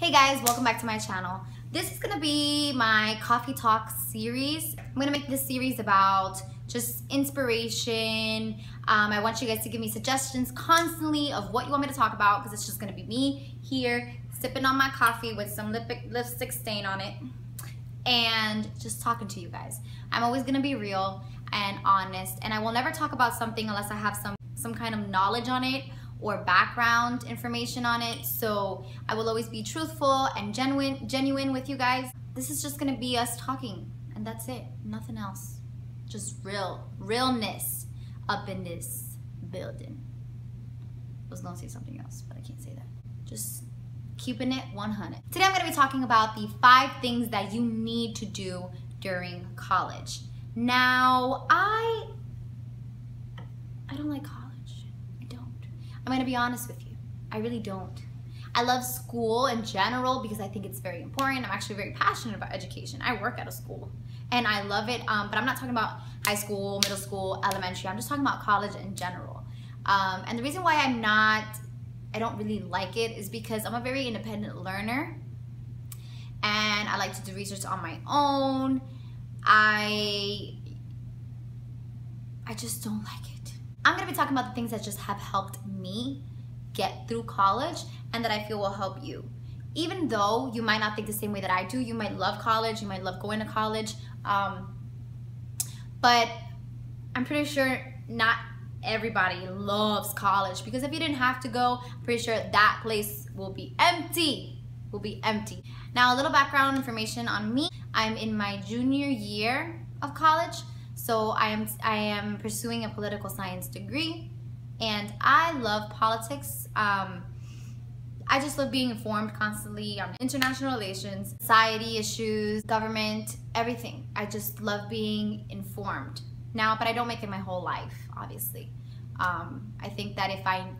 Hey guys, welcome back to my channel. This is gonna be my coffee talk series. I'm gonna make this series about just inspiration. I want you guys to give me suggestions constantly of what you want me to talk about, because it's just gonna be me here sipping on my coffee with some lipstick stain on it and just talking to you guys. I'm always gonna be real and honest, and I will never talk about something unless I have some kind of knowledge on it or background information on it. So I will always be truthful and genuine with you guys. This is just gonna be us talking, and that's it, nothing else. Just realness up in this building. I was gonna say something else, but I can't say that. Just keeping it 100. Today I'm gonna be talking about the 5 things that you need to do during college. Now, I don't like college. I'm gonna be honest with you, I really don't. I love school in general because I think it's very important. I'm actually very passionate about education. I work at a school and I love it, but I'm not talking about high school, middle school, elementary. I'm just talking about college in general. And the reason why I don't really like it is because I'm a very independent learner and I like to do research on my own. I just don't like it. I'm gonna be talking about the things that just have helped me get through college and that I feel will help you. Even though you might not think the same way that I do, you might love college, you might love going to college, but I'm pretty sure not everybody loves college, because if you didn't have to go, I'm pretty sure that place will be empty, Now, a little background information on me. I'm in my junior year of college. So I am pursuing a political science degree, and I love politics. I just love being informed constantly on international relations, society issues, government, everything. I just love being informed. Now, but I don't make it my whole life, obviously. I think that if I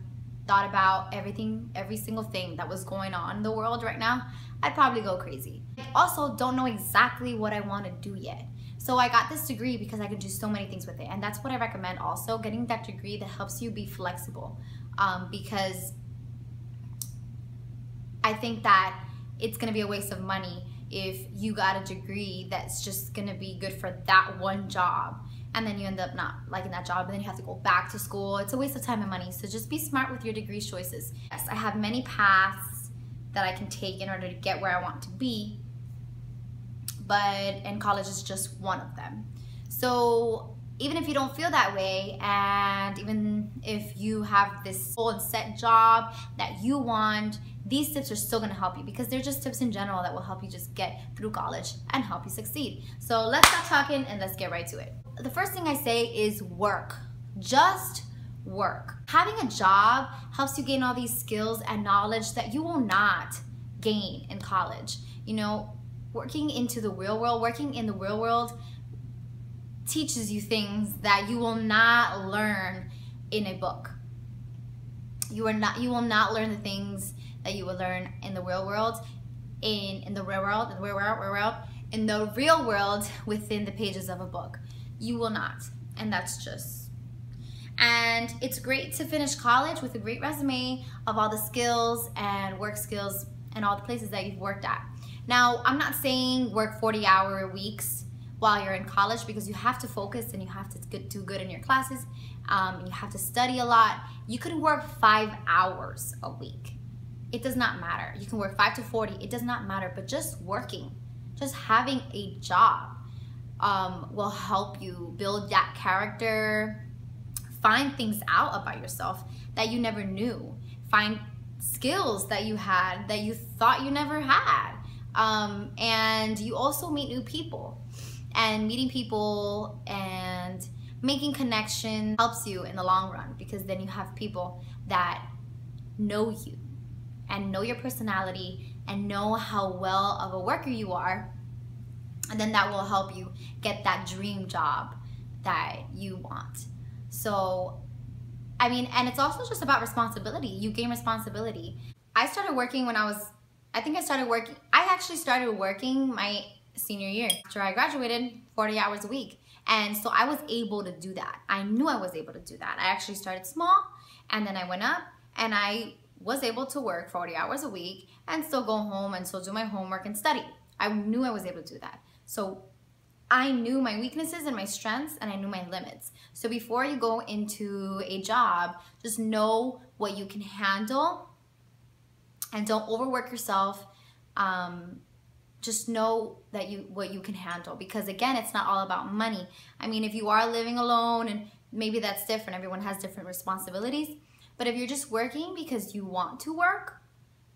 thought about every single thing that was going on in the world right now, I'd probably go crazy. I also don't know exactly what I want to do yet. So I got this degree because I can do so many things with it, and that's what I recommend also, getting that degree that helps you be flexible, because I think that it's gonna be a waste of money if you got a degree that's just gonna be good for that one job and then you end up not liking that job and then you have to go back to school. It's a waste of time and money, so just be smart with your degree choices. Yes, I have many paths that I can take in order to get where I want to be, and college is just one of them. So even if you don't feel that way, and even if you have this full and set job that you want, these tips are still gonna help you, because they're just tips in general that will help you just get through college and help you succeed. So let's stop talking and let's get right to it. The first thing I say is work. Just work. Having a job helps you gain all these skills and knowledge that you will not gain in college. You know, working in the real world teaches you things that you will not learn in a book. You will not learn the things that you will learn in the real world, in the real world within the pages of a book. You will not, and that's just. And it's great to finish college with a great resume of all the skills and work skills and all the places that you've worked at. Now, I'm not saying work 40-hour weeks while you're in college, because you have to focus and you have to do good in your classes. You have to study a lot. You can work 5 hours a week. It does not matter. You can work 5 to 40. It does not matter. But just working, just having a job will help you build that character, find things out about yourself that you never knew, find skills that you had that you thought you never had. And you also meet new people, and meeting people and making connections helps you in the long run, because then you have people that know you and know your personality and know how well of a worker you are, and then that will help you get that dream job that you want. So, I mean, and it's also just about responsibility. You gain responsibility. I started working when I actually started working my senior year after I graduated, 40 hours a week. And so I was able to do that. I knew I was able to do that. I actually started small, and then I went up, and I was able to work 40 hours a week and still go home and still do my homework and study. I knew I was able to do that. So I knew my weaknesses and my strengths, and I knew my limits. So before you go into a job, just know what you can handle and don't overwork yourself. Just know that what you can handle, because again, it's not all about money. I mean, if you are living alone, and maybe that's different, everyone has different responsibilities, but if you're just working because you want to work,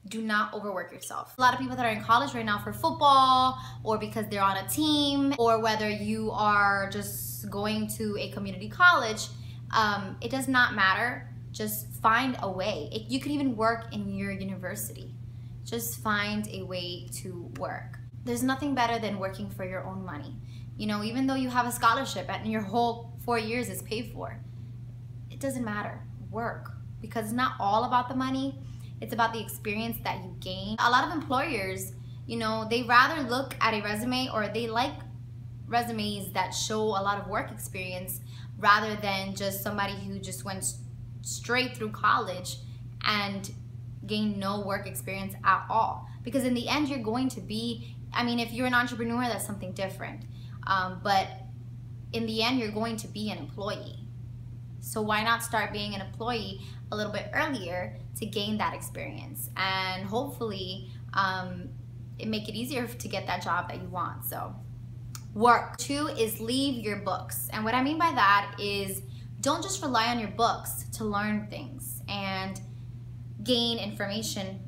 do not overwork yourself. A lot of people that are in college right now for football, or because they're on a team, or whether you are just going to a community college, it does not matter. Just find a way. You could even work in your university. Just find a way to work. There's nothing better than working for your own money. You know, even though you have a scholarship and your whole 4 years is paid for, it doesn't matter. Work, because it's not all about the money. It's about the experience that you gain. A lot of employers, you know, they rather look at a resume, or they like resumes that show a lot of work experience, rather than just somebody who just went straight through college and gained no work experience at all. Because in the end, you're going to be, I mean, if you're an entrepreneur, that's something different. But in the end, you're going to be an employee. So why not start being an employee a little bit earlier to gain that experience, and hopefully it make it easier to get that job that you want. So work. 2 is leave your books. And what I mean by that is, don't just rely on your books to learn things and gain information,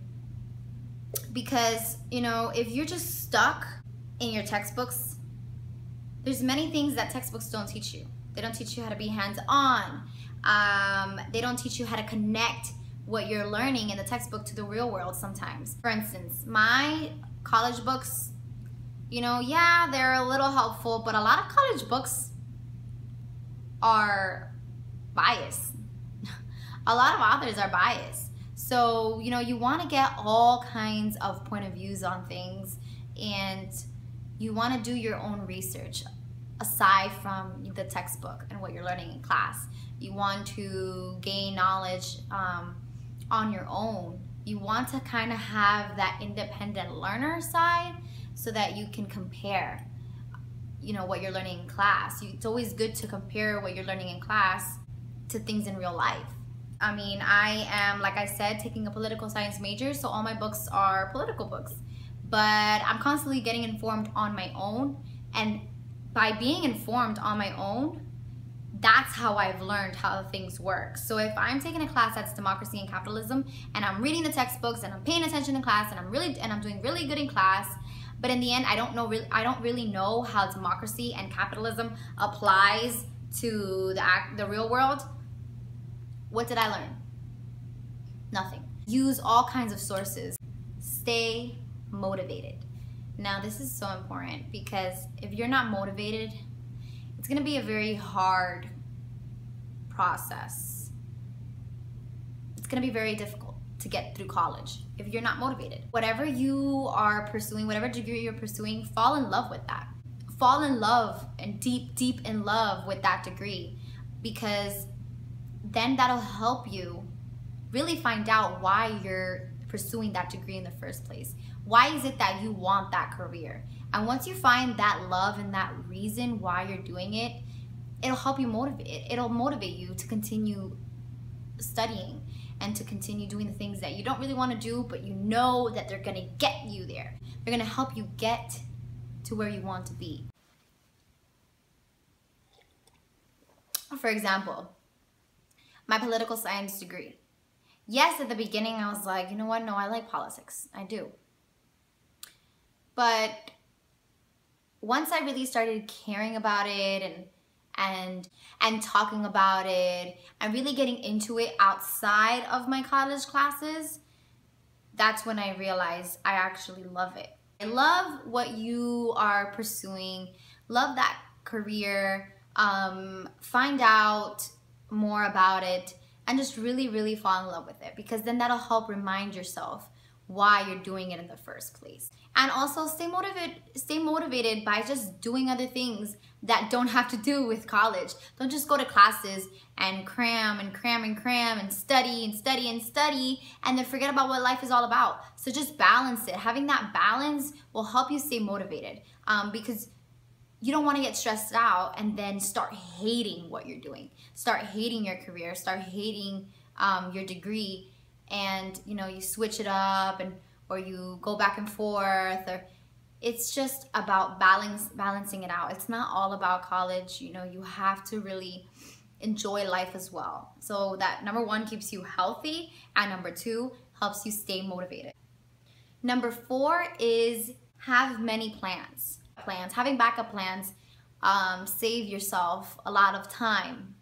because, you know, if you're just stuck in your textbooks, there's many things that textbooks don't teach you. They don't teach you how to be hands-on. They don't teach you how to connect what you're learning in the textbook to the real world sometimes. For instance, my college books, you know, yeah, they're a little helpful, but a lot of college books are biased. A lot of authors are biased. So, you know, you want to get all kinds of point of views on things, and you want to do your own research aside from the textbook and what you're learning in class. You want to gain knowledge on your own. You want to kind of have that independent learner side, so that you can compare, you know, what you're learning in class. It's always good to compare what you're learning in class to things in real life. I mean, I am, like I said, taking a political science major, so all my books are political books. But I'm constantly getting informed on my own, and by being informed on my own, that's how I've learned how things work. So if I'm taking a class that's democracy and capitalism, and I'm reading the textbooks and I'm paying attention in class, and I'm doing really good in class, but in the end I don't really know how democracy and capitalism applies to the real world, what did I learn? Nothing. Use all kinds of sources. Stay motivated. Now this is so important, because if you're not motivated, it's gonna be a very hard process. It's gonna be very difficult to get through college if you're not motivated. Whatever you are pursuing, whatever degree you're pursuing, fall in love with that. Fall in love, and deep in love with that degree, because then that'll help you really find out why you're pursuing that degree in the first place. Why is it that you want that career? And once you find that love and that reason why you're doing it, it'll help you motivate. It'll motivate you to continue studying and to continue doing the things that you don't really want to do, but you know that they're gonna get you there. They're gonna help you get to where you want to be. For example, my political science degree. Yes, at the beginning I was like, you know what, no, I like politics, I do. But once I really started caring about it and talking about it and really getting into it outside of my college classes, that's when I realized I actually love it. I love what you are pursuing, love that career, find out more about it, and just really fall in love with it, because then that'll help remind yourself why you're doing it in the first place. And also stay motivated by just doing other things that don't have to do with college. Don't just go to classes and cram and cram and cram and study and study and study and then forget about what life is all about. So just balance it. Having that balance will help you stay motivated, because you don't want to get stressed out and then start hating what you're doing. Start hating your career, start hating your degree, and you switch it up, or you go back and forth, or it's just about balancing it out. It's not all about college. You have to really enjoy life as well. So that, number one, keeps you healthy, and number two, helps you stay motivated. Number four is have many plans. Having backup plans save yourself a lot of time,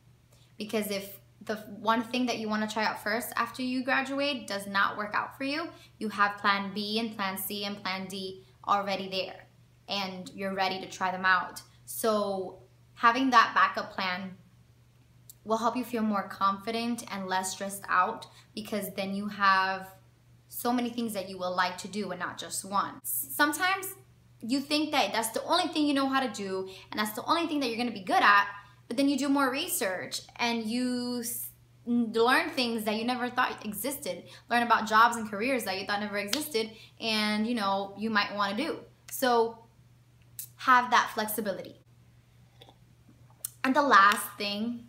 because if the one thing that you want to try out first after you graduate does not work out for you, you have plan B and plan C and plan D already there, and you're ready to try them out. So having that backup plan will help you feel more confident and less stressed out, because then you have so many things that you will like to do and not just one. Sometimes you think that that's the only thing you know how to do and that's the only thing that you're going to be good at, but then you do more research and you learn things that you never thought existed, learn about jobs and careers that you thought never existed, and you might want to do. So have that flexibility. And the last thing,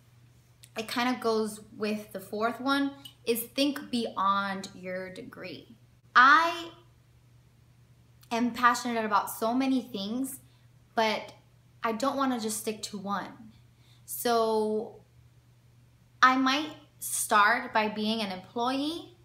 it kind of goes with the fourth one, is think beyond your degree. I am passionate about so many things, but I don't want to just stick to one. So I might start by being an employee,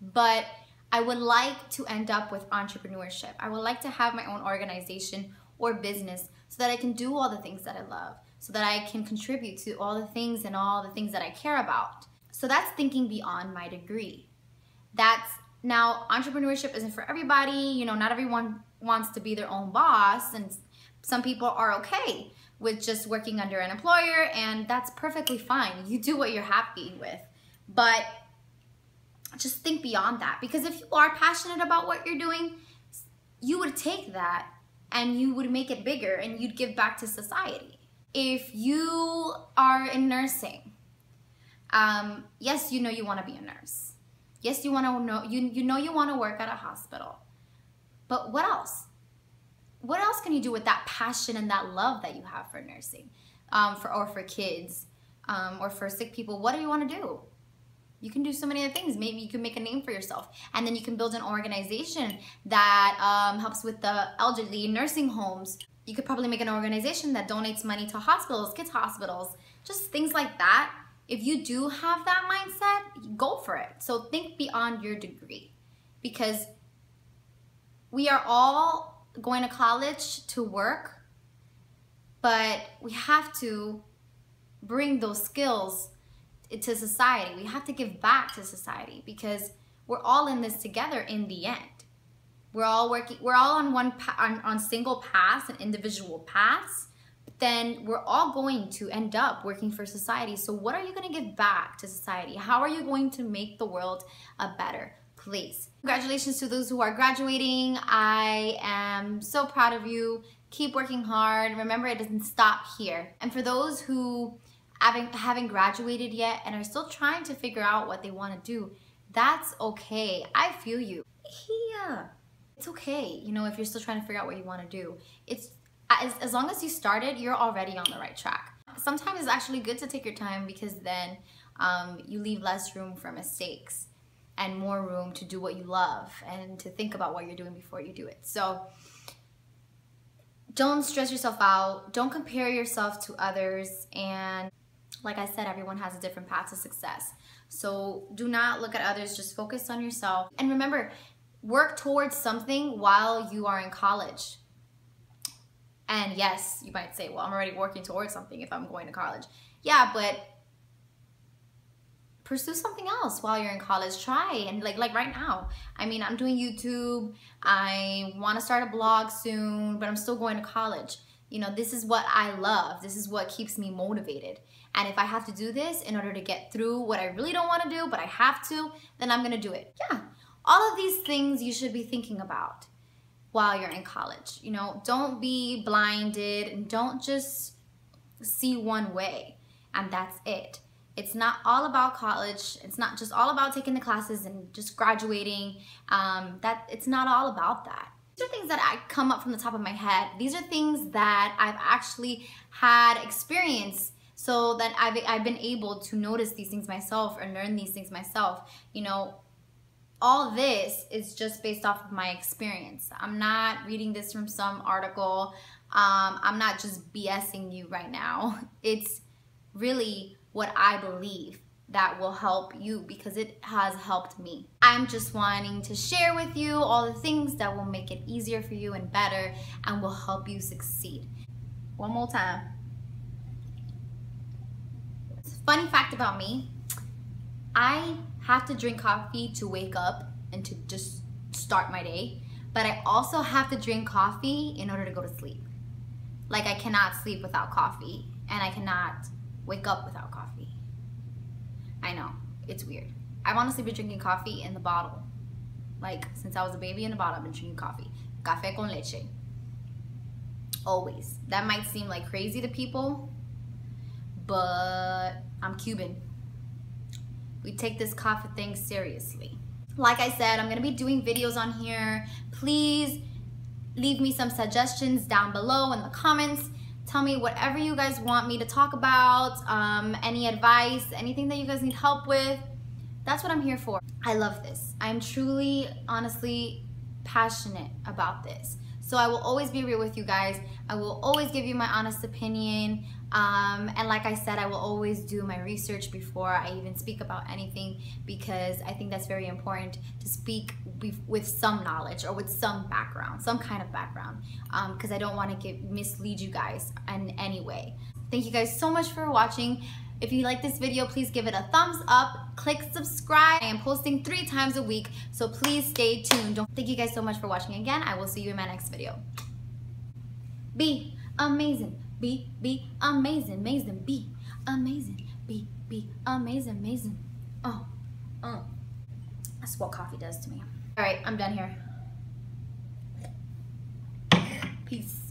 but I would like to end up with entrepreneurship. I would like to have my own organization or business so that I can do all the things that I love, so that I can contribute to all the things and all the things that I care about. So that's thinking beyond my degree. Now, entrepreneurship isn't for everybody. Not everyone wants to be their own boss, and some people are okay with just working under an employer, and that's perfectly fine. You do what you're happy with, but just think beyond that, because if you are passionate about what you're doing, you would take that and you would make it bigger and you'd give back to society. If you are in nursing, yes, you want to be a nurse. Yes, you want to you want to work at a hospital. But what else? What else can you do with that passion and that love that you have for nursing, or for kids, or for sick people? What do you want to do? You can do so many other things. Maybe you can make a name for yourself, and then you can build an organization that helps with the elderly in nursing homes. You could probably make an organization that donates money to hospitals, kids' hospitals, just things like that. If you do have that mindset, go for it. So think beyond your degree, because we are all going to college to work, but we have to bring those skills to society. We have to give back to society, because we're all in this together in the end. We're all on single paths and individual paths, but then we're all going to end up working for society. So what are you going to give back to society? How are you going to make the world a better place? Congratulations to those who are graduating. I am so proud of you. Keep working hard. Remember, it doesn't stop here. And for those who haven't graduated yet and are still trying to figure out what they want to do, that's okay. I feel you. Yeah, it's okay. If you're still trying to figure out what you want to do, it's as long as you started, you're already on the right track. Sometimes it's actually good to take your time, because then you leave less room for mistakes and more room to do what you love and to think about what you're doing before you do it. So don't stress yourself out. Don't compare yourself to others. And like I said, everyone has a different path to success. So do not look at others, just focus on yourself. And remember, work towards something while you are in college. And yes, you might say, well, I'm already working towards something if I'm going to college. Yeah, but pursue something else while you're in college. Try, and like right now, I'm doing YouTube. I want to start a blog soon, but I'm still going to college. This is what I love. This is what keeps me motivated. And if I have to do this in order to get through what I really don't want to do, but I have to, then I'm going to do it. Yeah. All of these things you should be thinking about while you're in college. You know, don't be blinded and don't just see one way and that's it. It's not all about college. It's not just all about taking the classes and just graduating. It's not all about that. These are things that I come up from the top of my head. These are things that I've actually had experience, so that I've been able to notice these things myself or learn these things myself. You know, all this is just based off of my experience. I'm not reading this from some article. I'm not just BSing you right now. It's really what I believe that will help you, because it has helped me. I'm just wanting to share with you all the things that will make it easier for you and better and will help you succeed. One more time. Funny fact about me, I have to drink coffee to wake up and to just start my day, but I also have to drink coffee in order to go to sleep. Like, I cannot sleep without coffee, and I cannot wake up without coffee. I know, it's weird. I've honestly been drinking coffee in the bottle. Like, since I was a baby in the bottle, I've been drinking coffee. Café con leche. Always. That might seem like crazy to people, but I'm Cuban. We take this coffee thing seriously. Like I said, I'm gonna be doing videos on here. Please leave me some suggestions down below in the comments. Tell me whatever you guys want me to talk about, any advice, anything that you guys need help with. That's what I'm here for. I love this. I'm truly, honestly passionate about this. So I will always be real with you guys. I will always give you my honest opinion. And like I said, I will always do my research before I even speak about anything, because I think that's very important to speak with some knowledge or with some background, some kind of background, because I don't want to mislead you guys in any way. Thank you guys so much for watching. If you like this video, please give it a thumbs up, click subscribe. I am posting 3 times a week, so please stay tuned. Thank you guys so much for watching again. I will see you in my next video. Be amazing. Be amazing, amazing, be amazing, be amazing, amazing. That's what coffee does to me. All right, I'm done here. Peace.